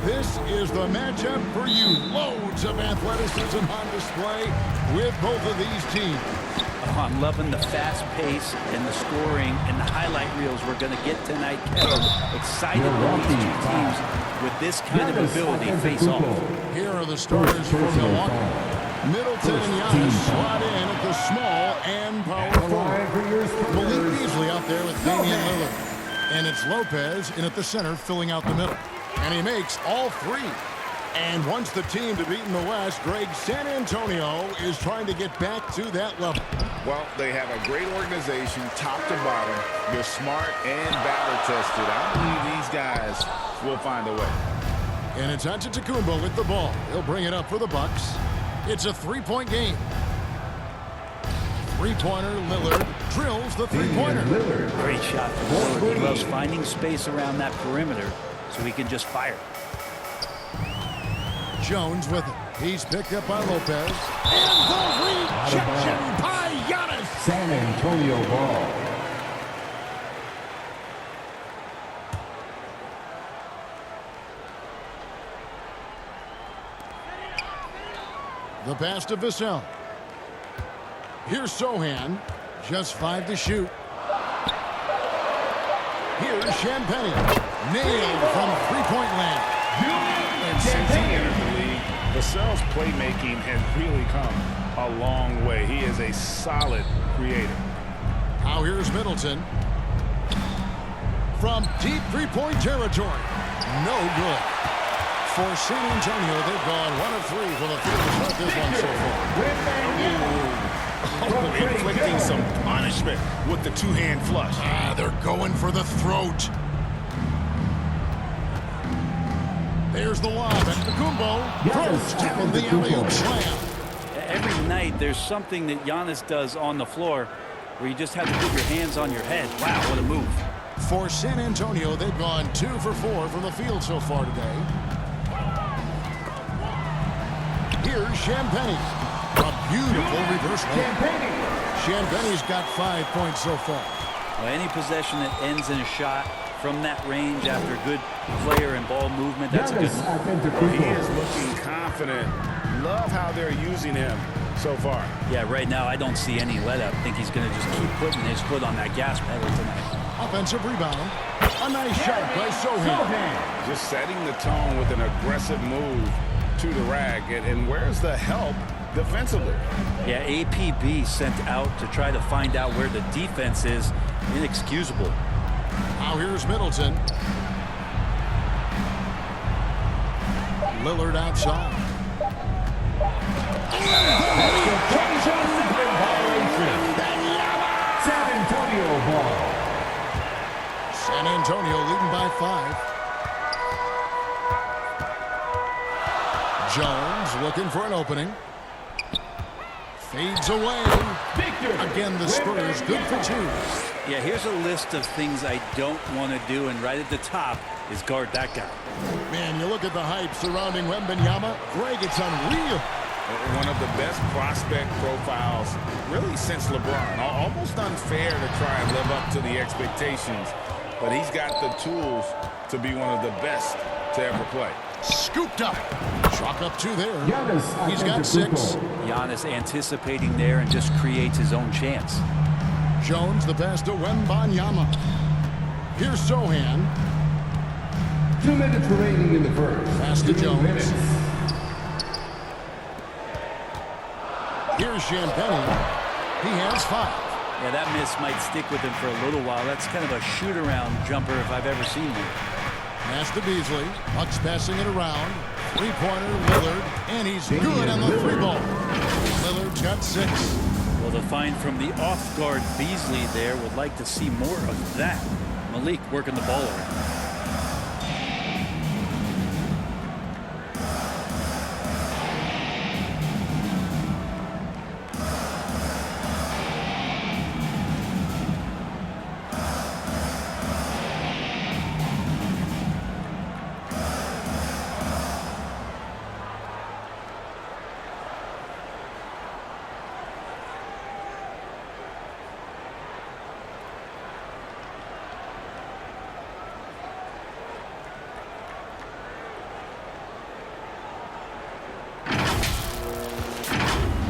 This is the matchup for you. Loads of athleticism on display with both of these teams. Oh, I'm loving the fast pace and the scoring and the highlight reels we're going to get tonight, Kevin. Excited when these two teams with this kind of ability face off. Here are the starters for Milwaukee. Middleton and Giannis slot in at the small and power forward. Malik Beasley out there with Damian Lillard. And it's Lopez in at the center filling out the middle. And he makes all three. And once the team to beat in the West, Greg, San Antonio is trying to get back to that level. Well, they have a great organization, top to bottom. They're smart and battle-tested. I believe these guys will find a way. And it's Adetokumbo with the ball. He'll bring it up for the Bucks. It's a three-point game. Three-pointer, Lillard drills the three-pointer. Great shot from Lillard. He loves finding space around that perimeter so he can just fire. Jones with it. He's picked up by Lopez. And the rejection by Giannis. San Antonio ball. The pass to Vassell. Here's Sohan. Just 5 to shoot. Here's Champagne. Nailed from three-point land. And since he entered the league, Vassell's playmaking has really come a long way. He is a solid creator. Now here's Middleton. From deep three-point territory. No good. For San Antonio, they've gone 1 of 3 from the field to start this one so far. Inflicting some punishment with the two-hand flush. They're going for the throat. There's the lob. Adetokumbo first on the alley-oop slam. Every night there's something that Giannis does on the floor where you just have to put your hands on your head. Wow, what a move. For San Antonio, they've gone 2 for 4 from the field so far today. Here's Champagne. A beautiful reverse layup. Champagne's got 5 points so far. Well, any possession that ends in a shot from that range after good player and ball movement, that's a good move. He is looking confident. Love how they're using him so far. Yeah, right now I don't see any let up. I think he's going to just keep putting his foot on that gas pedal tonight. Offensive rebound. A nice shot by Sohan. Just setting the tone with an aggressive move to the rack. And where's the help defensively? Yeah, APB sent out to try to find out where the defense is. Inexcusable. Now here's Middleton. Lillard outside. San Antonio ball. San Antonio leading by 5. Jones looking for an opening. Fades away. Again, the Spurs good for 2. Yeah, here's a list of things I don't want to do, and right at the top is guard that guy. Man, you look at the hype surrounding Wembenyama. Greg, it's unreal. One of the best prospect profiles really since LeBron. Almost unfair to try and live up to the expectations, but he's got the tools to be one of the best to ever play. Scooped up. Chalk up 2 there. He's got 6. Giannis anticipating there and just creates his own chance. Jones, the pass to Wembenyama. Here's Sohan. 2 minutes remaining in the first. Pass to Jones. Here's Champagne. He has 5. Yeah, that miss might stick with him for a little while. That's kind of a shoot-around jumper if I've ever seen one. Pass to Beasley. Bucks passing it around. Three-pointer, Lillard. And he's good on the 3-ball. Lillard's got 6. Well, the find from the off-guard Beasley there would like to see more of that. Malik working the ball around.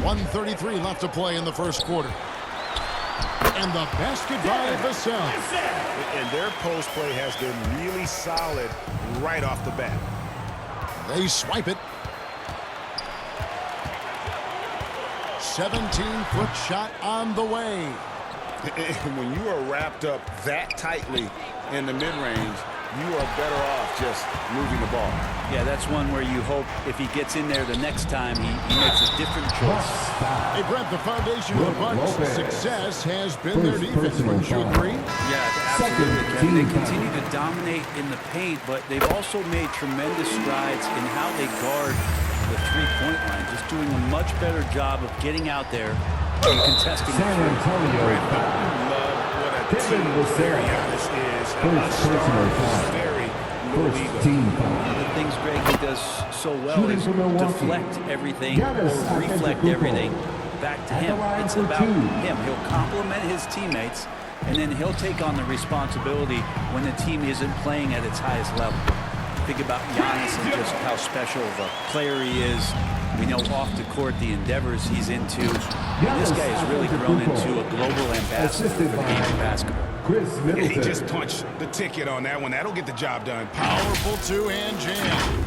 1:33 left to play in the first quarter. And the basket by ВСЕ. And their post play has been really solid right off the bat. They swipe it. 17-foot shot on the way. When you are wrapped up that tightly in the mid-range, you are better off just moving the ball. Yeah, that's one where you hope if he gets in there the next time, he makes a different choice. They grab the foundation of the Bucks. Success has been their defense. Wouldn't you agree? Yeah, absolutely. They continue to dominate in the paint, but they've also made tremendous strides in how they guard the three-point line, just doing a much better job of getting out there and contesting the San-Antonio Love what a team Яннис is. Very One of the things Greg he does so well is deflect everything or reflect everything back to him. It's about him. He'll compliment his teammates, and then he'll take on the responsibility when the team isn't playing at its highest level. Think about Яннис and just how special of a player he is. We know off the court the endeavors he's into. And this guy has really grown into a global ambassador for the game of basketball. He just punched the ticket on that one. That'll get the job done. Powerful two-hand jam.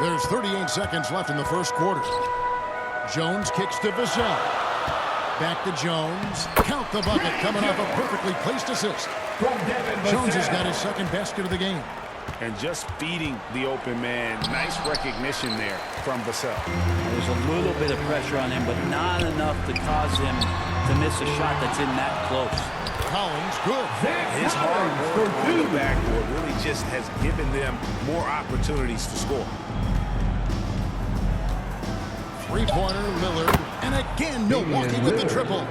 There's 38 seconds left in the first quarter. Jones kicks to ВСЕ. Back to Jones. Count the bucket coming off a perfectly placed assist. Jones has got his second basket of the game. And just feeding the open man. Nice recognition there from VSEE. There's a little bit of pressure on him, but not enough to cause him to miss a shot that's in that close. Collins, good. His hard work on the backboard really just has given them more opportunities to score. Three-pointer, Lillard. And again, Milwaukee with the triple.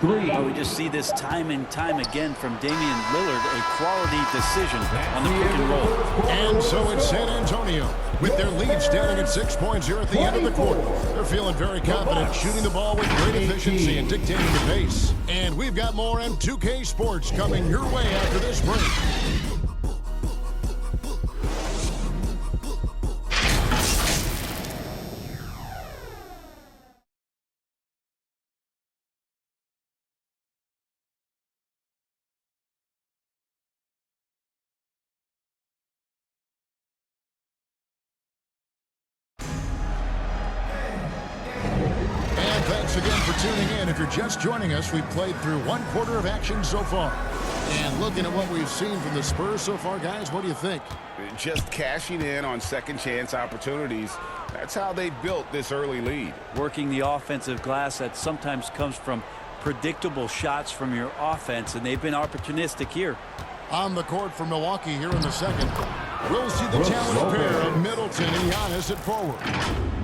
Oh, we just see this time and time again from Damian Lillard, a quality decision on the pick and roll. And so it's San Antonio with their lead standing at 6 points here at the end of the quarter. They're feeling very confident, shooting the ball with great efficiency and dictating the pace. And we've got more M2K Sports coming your way after this break. Thanks again for tuning in. If you're just joining us, we've played through one quarter of action so far. And looking at what we've seen from the Spurs so far, guys, what do you think? Just cashing in on second chance opportunities. That's how they built this early lead. Working the offensive glass that sometimes comes from predictable shots from your offense, and they've been opportunistic here. On the court for Milwaukee here in the second. We'll see the challenge pair of Middleton and Яннис at forward.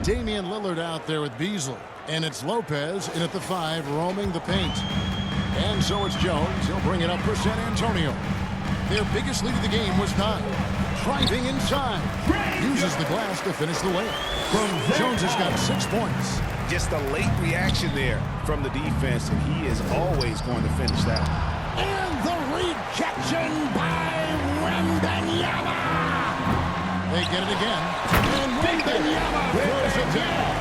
Damian Lillard out there with Beasley. And it's Lopez in at the 5, roaming the paint. And so it's Jones. He'll bring it up for San Antonio. Their biggest lead of the game was 9. Driving inside. Uses the glass to finish the layup. Jones has got 6 points. Just a late reaction there from the defense, and he is always going to finish that. And the rejection by Wembenyama. They get it again. And Wembenyama throws it down.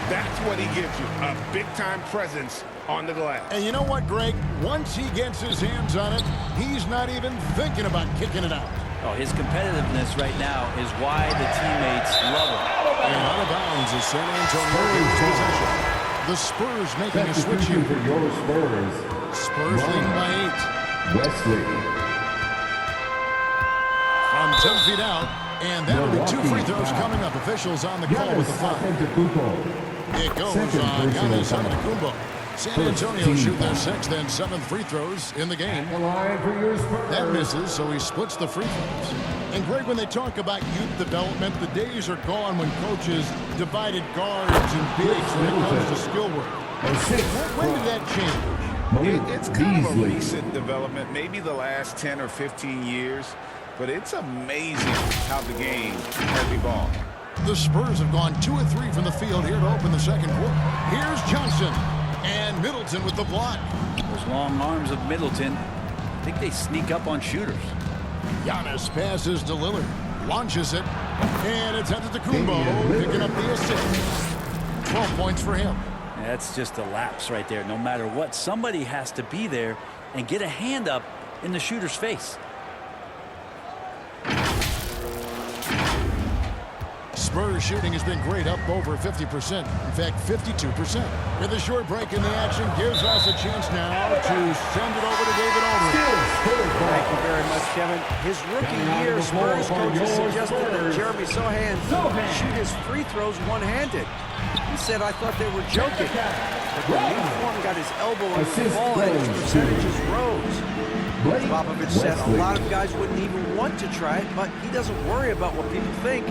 That's what he gives you, a big-time presence on the glass. And you know what, Greg? Once he gets his hands on it, he's not even thinking about kicking it out. Oh, his competitiveness right now is why the teammates love him. And out of bounds is San Antonio in possession. The Spurs making a switch here. For your Spurs. Spurs leading by 8. Wesley. From 10 feet out. And that'll be 2 free throws coming up. Officials on the call with the 5. It goes on Янниса Adetokumbo. San Antonio shoot their 6th and 7th free throws in the game. That misses, so he splits the free throws. And Greg, when they talk about youth development, the days are gone when coaches divided guards and bigs when it comes to skill work. When did that change? It's kind of a recent development, maybe the last 10 or 15 years. But it's amazing how the game has evolved. The Spurs have gone 2 of 3 from the field here to open the second quarter. Here's Johnson. And Middleton with the block. Those long arms of Middleton, I think they sneak up on shooters. Яннис passes to Lillard. Launches it. And it's Adetokumbo picking up the assist. 12 points for him. That's just a lapse right there. No matter what, somebody has to be there and get a hand up in the shooter's face. Spurs shooting has been great, up over 50%. In fact, 52%. With a short break in the action, gives us a chance now to send it over to David Aldridge. Thank you very much, Kevin. His rookie year, Spurs coaches suggested that Jeremy Sohan shoot his free throws one-handed. He said, I thought they were joking. But the new form got his elbow on the ball and his percentages rose. Popovich said a lot of guys wouldn't even want to try it, but he doesn't worry about what people think.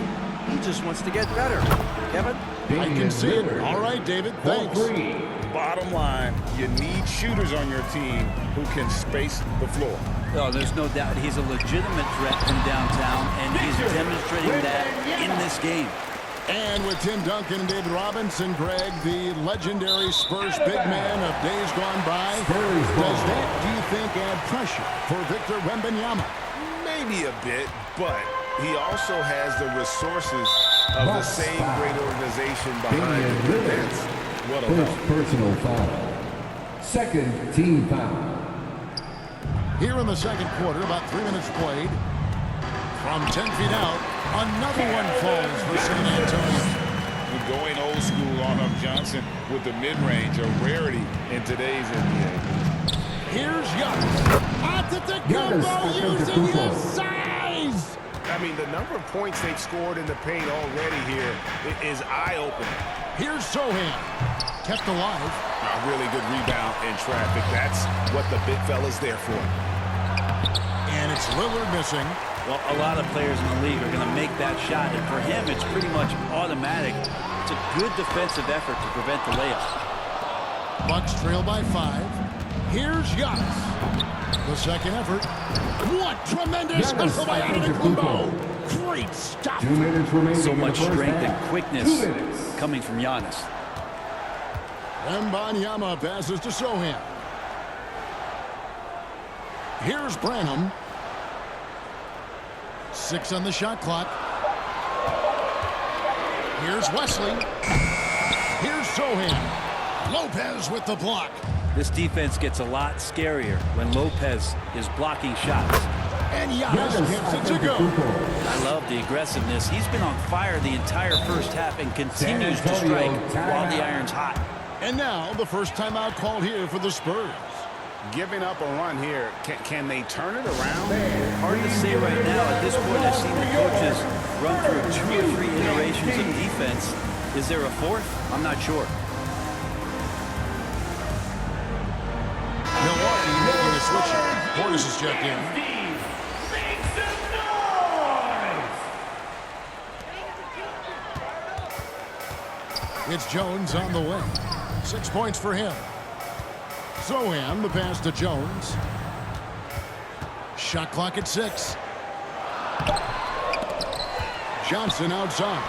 He just wants to get better. Kevin? I can see it. All right, David. Thanks. Bottom line, you need shooters on your team who can space the floor. Oh, there's no doubt he's a legitimate threat from downtown, and he's demonstrating that in this game. And with Tim Duncan and David Robinson, Greg, the legendary Spurs big man of days gone by, does that, do you think, add pressure for Victor Wembanyama? Maybe a bit, but he also has the resources of the same great organization behind him. That's what a First personal foul. Second team foul. Here in the second quarter, about 3 minutes played. From 10 feet out, another one falls for San Antonio. Going old school on up Johnson with the mid-range, a rarity in today's NBA. Here's Giannis. Adetokumbo using his size. I mean, the number of points they've scored in the paint already here is eye-opening. Here's Sohan. Kept alive. A really good rebound in traffic. That's what the big fella's there for. And it's Lillard missing. Well, a lot of players in the league are going to make that shot, and for him, it's pretty much automatic. It's a good defensive effort to prevent the layup. Bucks trail by 5. Here's Giannis. The second effort. What tremendous hustle by Adetokumbo. Great stop. 2 minutes remaining. So much strength and quickness coming from Giannis. Wembanyama passes to Sohan. Here's Branham. 6 on the shot clock. Here's Wesley. Here's Sohan. Lopez with the block. This defense gets a lot scarier when Lopez is blocking shots. And Giannis gets it to go. I love the aggressiveness. He's been on fire the entire first half and continues to strike while the iron's hot. And now the first timeout called here for the Spurs. Giving up a run here, can they turn it around? Hard to say right now. At this point, I've seen the coaches run through 2 or 3 iterations of defense. Is there a fourth? I'm not sure. Milwaukee making a switch here. Portis is checked in. It's Jones on the way. 6 points for him. Sohan, the pass to Jones. Shot clock at 6. Johnson outside.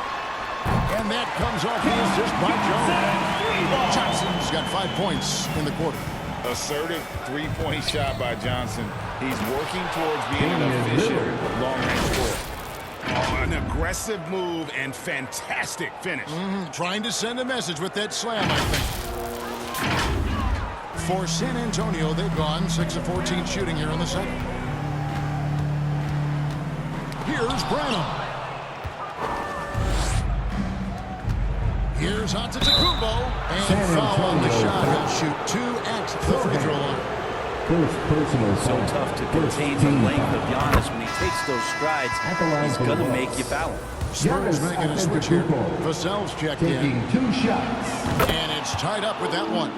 And that comes off the assist by Jones. Johnson's got 5 points in the quarter. Assertive three-point shot by Johnson. He's working towards being an efficient long-range scorer. Oh, an aggressive move and fantastic finish. Trying to send a message with that slam, I think. For San Antonio, they've gone 6 of 14 shooting here in the second. Here's Branham. Here's Adetokumbo. And foul on the shot. He'll shoot 2 at the free throw line. First personal So foul. tough to contain the length of Giannis when he takes those strides. He's going to make you foul. Spurs making a switch here. Vassell's checked Taking in. 2 shots. And it's tied up with that one.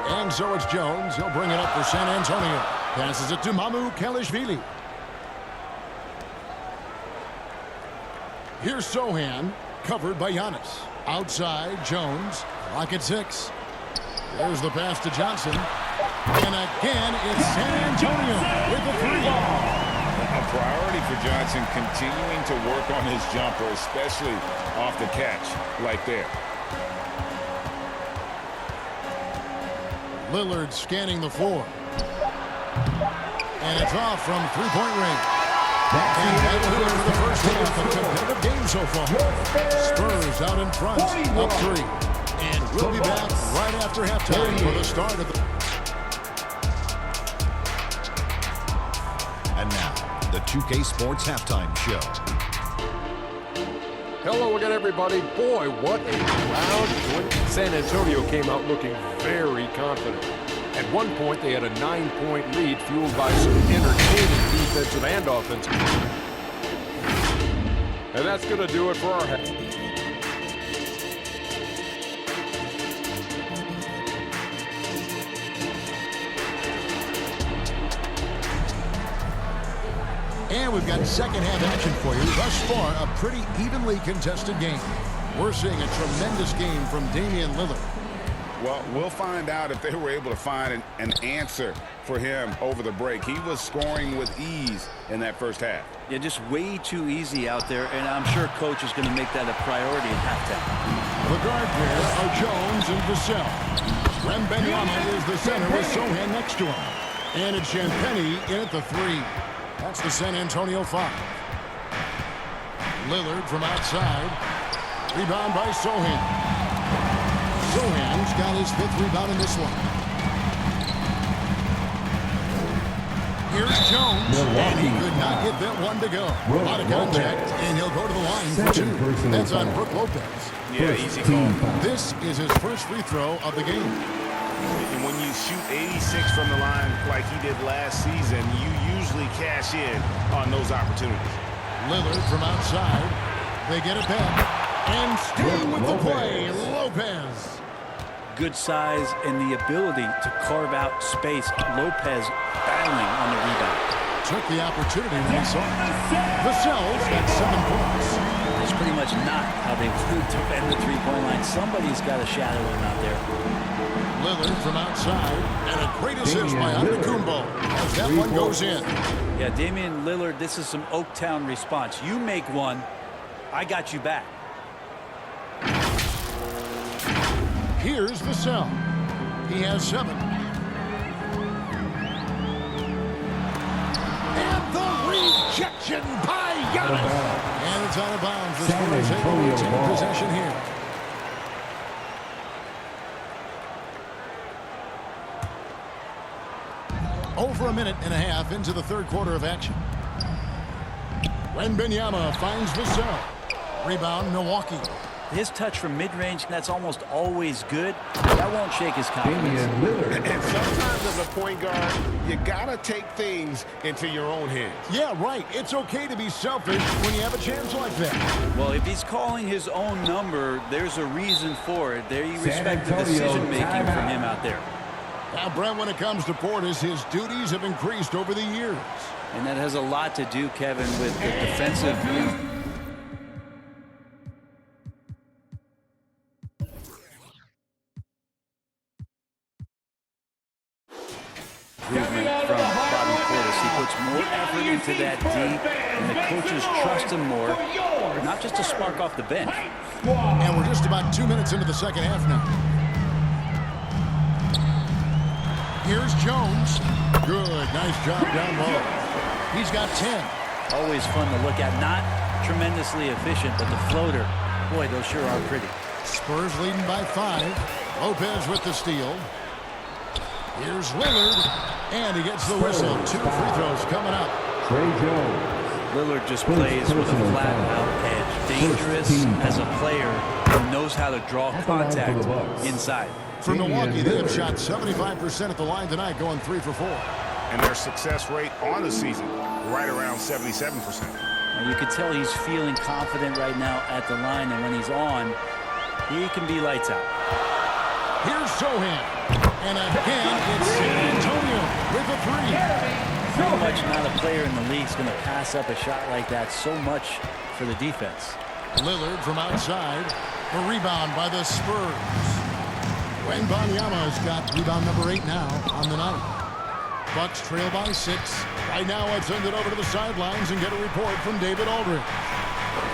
And so it's Jones. He'll bring it up for San Antonio. Passes it to Kelishvili. Here's Sohan, covered by Giannis. Outside, Jones. Clock at 6. There's the pass to Johnson. And again, it's San Antonio with the 3. A priority for Johnson continuing to work on his jumper, especially off the catch, like there. Lillard scanning the floor. And it's off from 3-point range. And that'll do it for the first half. A competitive game so far. Spurs out in front, up 3. And we'll be back right after halftime for the start of the... And now, the 2K Sports Halftime Show. Hello again, everybody. Boy, what a round win. San Antonio came out looking very confident. At one point, they had a 9-point lead fueled by some entertaining defensive and offensive. And that's going to do it for our half. And we've got second half action for you. Thus far, a pretty evenly contested game. We're seeing a tremendous game from Damian Lillard. Well, we'll find out if they were able to find an answer for him over the break. He was scoring with ease in that first half. Yeah, just way too easy out there, and I'm sure coach is going to make that a priority at halftime. The guard pair are Jones and Vassell. Wembanyama is the center with Sohan next to him. And it's Champagnie in at the 3. That's the San Antonio 5. Lillard from outside. Rebound by Sohan. Sohan's got his 5th rebound in this one. Here's Jones, and he could not get that one to go. A lot of contact, and he'll go to the line for 2. That's on Brook Lopez. Yeah, easy call. This is his first free throw of the game. And when you shoot 86 from the line like he did last season, you usually cash in on those opportunities. Lillard from outside. They get it back. And staying with the play, Lopez. Good size and the ability to carve out space. Lopez battling on the rebound. Took the opportunity when he saw it. Vassell's got 7 points. That's pretty much not how they want to defend the three-point line. Somebody's got to shadow him out there. Lillard from outside. And a great assist by Adetokumbo as that one goes in. Yeah, Damian Lillard, this is some Oaktown response. You make one, I got you back. Here's Vassell. He has 7. And the rejection by Giannis. And it's out of bounds. The Spurs able to take possession here. Over a minute and a half into the third quarter of action. Wembanyama finds Vassell. Rebound, Milwaukee. His touch from mid-range, that's almost always good. That won't shake his confidence. And sometimes as a point guard, you got to take things into your own hands. Yeah, right. It's okay to be selfish when you have a chance like that. Well, if he's calling his own number, there's a reason for it. There you respect the decision-making from him out there. Now, Brent, when it comes to Portis, his duties have increased over the years. And that has a lot to do, Kevin, with the defensive improvement from Bobby Portis. He puts more effort into that D, and the coaches trust him more, not just to spark off the bench. And we're just about 2 minutes into the second half now. Here's Jones. Good, nice job down low. He's got 10. Always fun to look at. Not tremendously efficient, but the floater, boy, those sure are pretty. Spurs leading by 5. Lopez with the steal. Here's Lillard, and he gets the whistle. 2 free throws coming up. Lillard just plays with a flat-out edge. Dangerous as a player who knows how to draw contact inside. For Milwaukee, they have shot 75% at the line tonight, going 3 for 4. And their success rate on the season, right around 77%. And you can tell he's feeling confident right now at the line, and when he's on, he can be lights out. Here's Sohan. And again, it's San Antonio with a 3. Pretty much not a player in the league is going to pass up a shot like that. So much for the defense. Lillard from outside. The rebound by the Spurs. Wembanyama's got rebound number 8 now on the night. Bucks trail by 6. Right now, let's send it over to the sidelines and get a report from David Aldridge.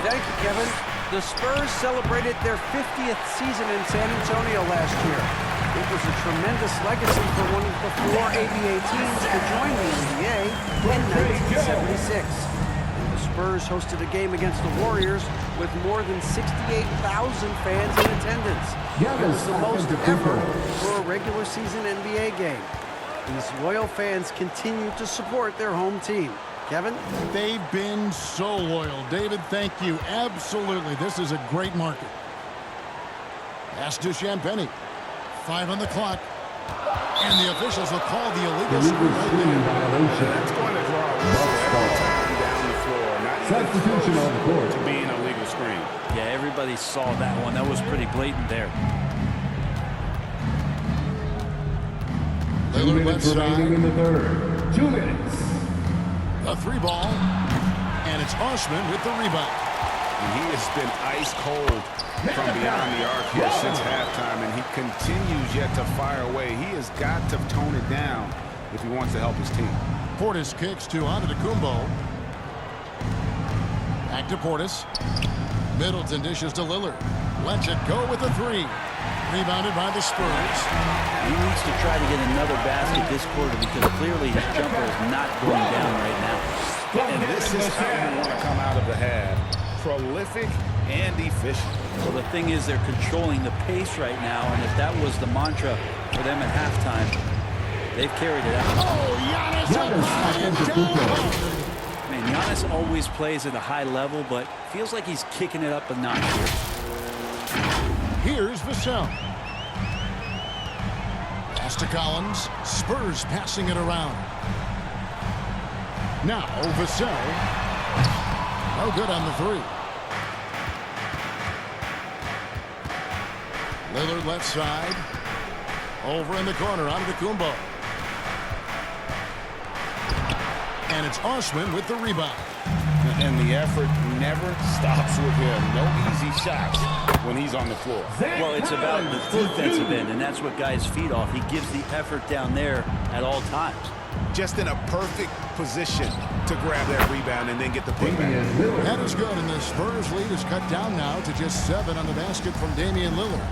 Thank you, Kevin. The Spurs celebrated their 50th season in San Antonio last year. It was a tremendous legacy for one of the 4 ABA teams to join the NBA in 1976. Spurs hosted a game against the Warriors with more than 68,000 fans in attendance. It was the most ever for a regular season NBA game. These loyal fans continue to support their home team. Kevin? They've been so loyal. David, thank you. Absolutely. This is a great market. Pass to Champagny. 5 on the clock. And the officials will call the illegal screen right there. That's going to draw a whistle every time down the floor. Not Substitution on the court. to being a legal screen. Yeah, everybody saw that one. That was pretty blatant there. Lillard left side. In the third. 2 minutes. A 3-ball. And it's Osman with the rebound. And he has been ice cold from beyond the arc here since halftime, and he continues yet to fire away. He has got to tone it down if he wants to help his team. Portis kicks to Adetokumbo. Back to Portis. Middleton dishes to Lillard. Lets it go with a 3. Rebounded by the Spurs. He needs to try to get another basket this quarter because clearly his jumper is not going down right now. And this is how you want to come out of the half. Prolific and efficient. Well, the thing is they're controlling the pace right now, and if that was the mantra for them at halftime, they've carried it out. Oh, Giannis! I mean, Giannis always plays at a high level, but feels like he's kicking it up a notch here. Here's Vassell. Pass to Collins. Spurs passing it around. Now, Vassell. No good on the 3. Lillard left side. Over in the corner, Adetokumbo. And it's Osman with the rebound. And the effort never stops with him. No easy shots when he's on the floor. Well, it's about the defensive end, and that's what guys feed off. He gives the effort down there at all times. Just in a perfect position to grab that rebound and then get the putback. That is good, and the Spurs lead is cut down now to just 7 on the basket from Damian Lillard.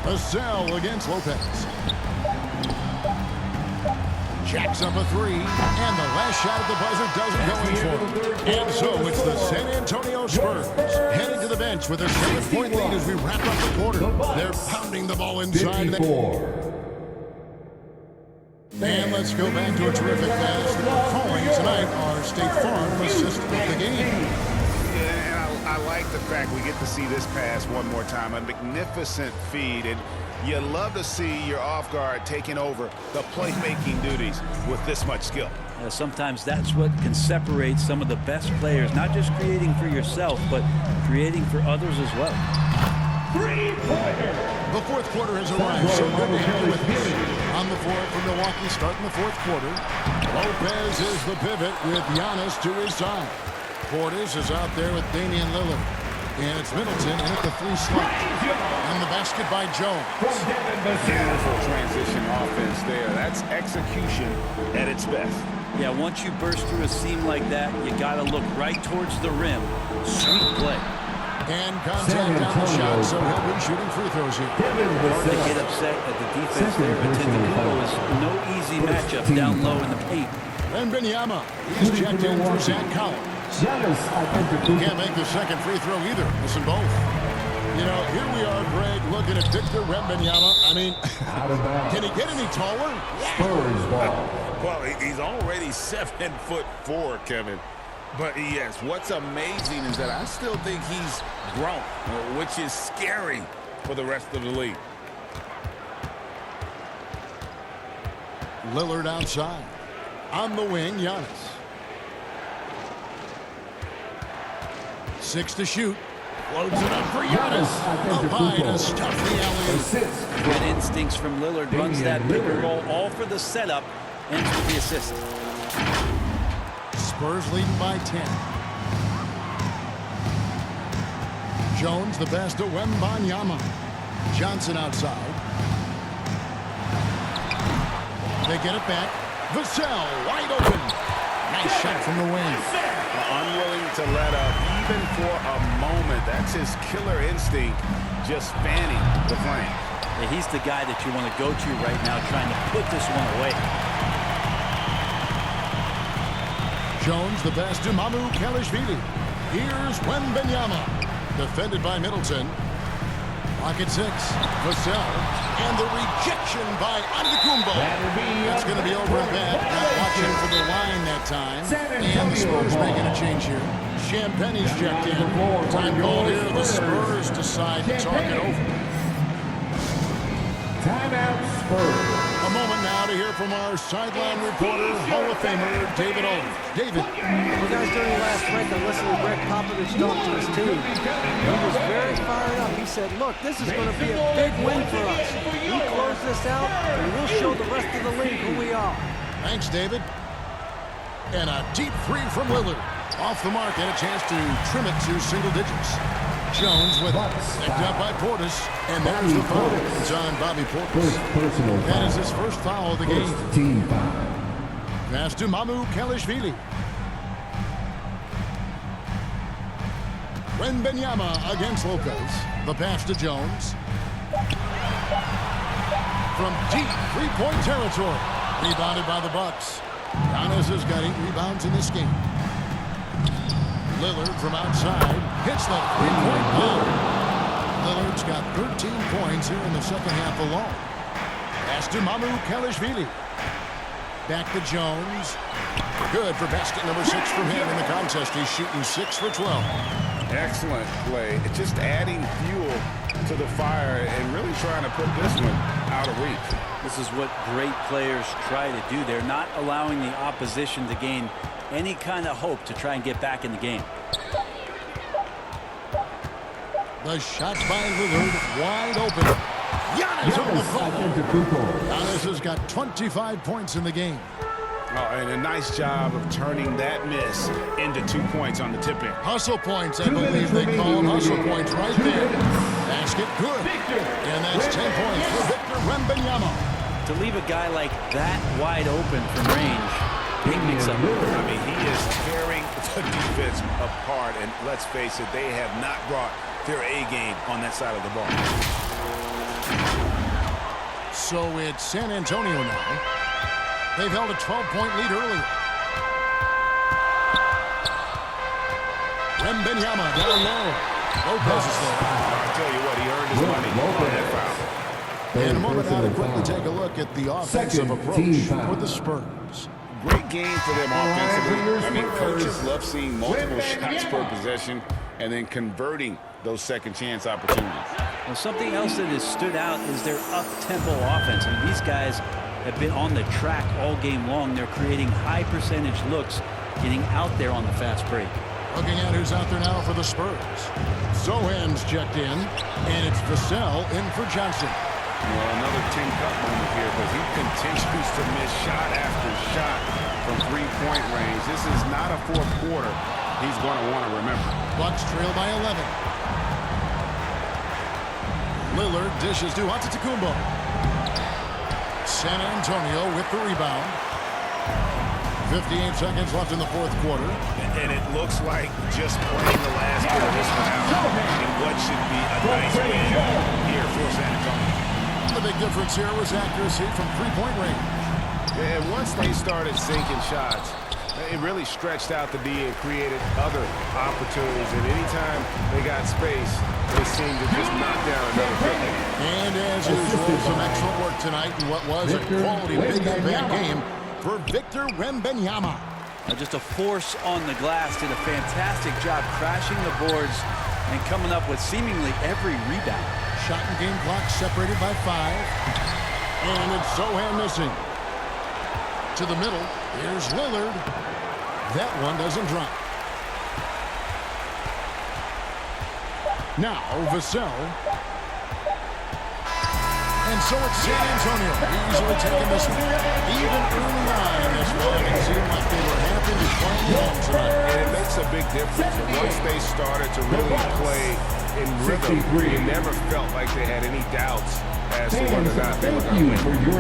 Vassell against Lopez. Jacks up a 3, and the last shot at the buzzer doesn't go in for him. And so it's the San Antonio Spurs heading to the bench with a 7-point lead as we wrap up the quarter. They're pounding the ball inside. And let's go back to a terrific pass that we're calling tonight. Our State Farm assistant of the game. Yeah, and I like the fact we get to see this pass one more time. A magnificent feed, and you love to see your off guard taking over the playmaking duties with this much skill. Sometimes that's what can separate some of the best players, not just creating for yourself, but creating for others as well. The fourth quarter has arrived, so good to have you with us. On the floor for Milwaukee starting the fourth quarter. Lopez is the pivot with Giannis to his side. Portis is out there with Damian Lillard. And it's Middleton in at the 3 slot. And the basket by Jones. Beautiful transition offense there. That's execution at its best. Yeah, once you burst through a seam like that, you got to look right towards the rim. Sweet play. And contact on the shot, so he'll be shooting free throws here. Hard to get upset at the defense there, but Adetokumbo is no easy matchup down low in the paint. Wembanьяme, he's checked in for Zach Collins. Can't make the second free throw either. Listen, both. You know, here we are, Greg, looking at Victor Wembanьяme. I mean, can he get any taller? Well, he's already 7'4", Kevin. But yes, what's amazing is that I still think he's grown, which is scary for the rest of the league. Lillard outside. On the wing, Giannis. 6 to shoot. Loads it up for Giannis. Up high to stuff the alley. Good instincts from Lillard. Runs that pick and roll all for the setup. Ends with the assist. Spurs leading by 10. Jones the best to Wembanьяme. Johnson outside. They get it back. Vassell wide open. Nice shot from the wing. Unwilling to let up even for a moment. That's his killer instinct, just fanning the flame. Yeah, he's the guy that you want to go to right now, trying to put this one away. Jones, the pass to Mamiukashvili. Here's Wembanyama. Defended by Middleton. Pocket 6. Vassell. And the rejection by Adetokumbo. That's going to be over and bad. Not watching for the line that time. And the Spurs making a change here. Champagne's checked in. Time called here. The Spurs decide to talk it over. Timeout Spurs. A moment now to hear from our sideline reporter, Hall of Famer David Aldridge. David. You guys, during the last break, I listened to Greg Popovich talk to his team. He was very fired up. He said, look, this is going to be a big win for us. We close this out, and we'll show the rest of the league who we are. Thanks, David. And a deep three from Lillard. Off the mark and a chance to trim it to single digits. Jones with it. Picked up by Portis. And there's the foul. It's on Bobby Portis. That is his first foul of the game. Team foul. Pass to Mamiukashvili. Wembanyama against Lopez. The pass to Jones. From deep three-point territory. Rebounded by the Bucks. Giannis has got 8 rebounds in this game. Lillard from outside hits the three-point bomb. Lillard's got 13 points here in the second half alone. Pass to Mamiukashvili. Back to Jones. Good for basket number 6 from him in the contest. He's shooting 6 for 12. Excellent play. It's just adding fuel to the fire and really trying to put this one out of reach. This is what great players try to do. They're not allowing the opposition to gain any kind of hope to try and get back in the game. The shot by Lillard wide open. Giannis on the ball. Giannis has got 25 points in the game. Oh, and a nice job of turning that miss into 2 points on the tip-in. Hustle points, I believe they call them hustle points right there. Basket good. And that's 10 points for Victor Wembanyama. To leave a guy like that wide open from range, he makes up. I mean, he is tearing the defense apart, and let's face it, they have not brought their A game on that side of the ball. So it's San Antonio now. They've held a 12-point lead earlier. Wembanyama down low. Lopez is there. I'll tell you what, he earned his money on that foul. And a moment now to quickly take a look at the offensive approach for the Spurs. Great game for them offensively. I mean, coaches love seeing multiple shots per possession and then converting those second chance opportunities. Well, something else that has stood out is their up-tempo offense. I mean, these guys have been on the track all game long. They're creating high percentage looks, getting out there on the fast break. Looking at who's out there now for the Spurs. Zohan's checked in, and it's Vassell in for Johnson. Well, another Tin Cup moment here, but he continues to miss shot after shot from three-point range. This is not a fourth quarter he's going to want to remember. Bucks trail by 11. Lillard dishes to Adetokumbo. San Antonio with the rebound. 58 seconds left in the fourth quarter. And it looks like just playing the last bit of this one out in what should be a nice win here for San Antonio. The big difference here was accuracy from three-point range. And once they started sinking shots, it really stretched out the D and created other opportunities. And anytime they got space, they seemed to just knock down another bucket. And as usual, some excellent work tonight in what was a quality big impact game for Victor Wembanyama. Just a force on the glass, did a fantastic job crashing the boards and coming up with seemingly every rebound. Shot and game clock separated by 5. And it's Zohan missing. To the middle, here's Lillard. That one doesn't drop. Now, Vassell. And so it's San Antonio easily taking this one. Even early on in this one, it seemed like they were happy to play along tonight. And it makes a big difference. And once they started to really play in rhythm, you never felt like they had any doubts as to whether or not they were going to win.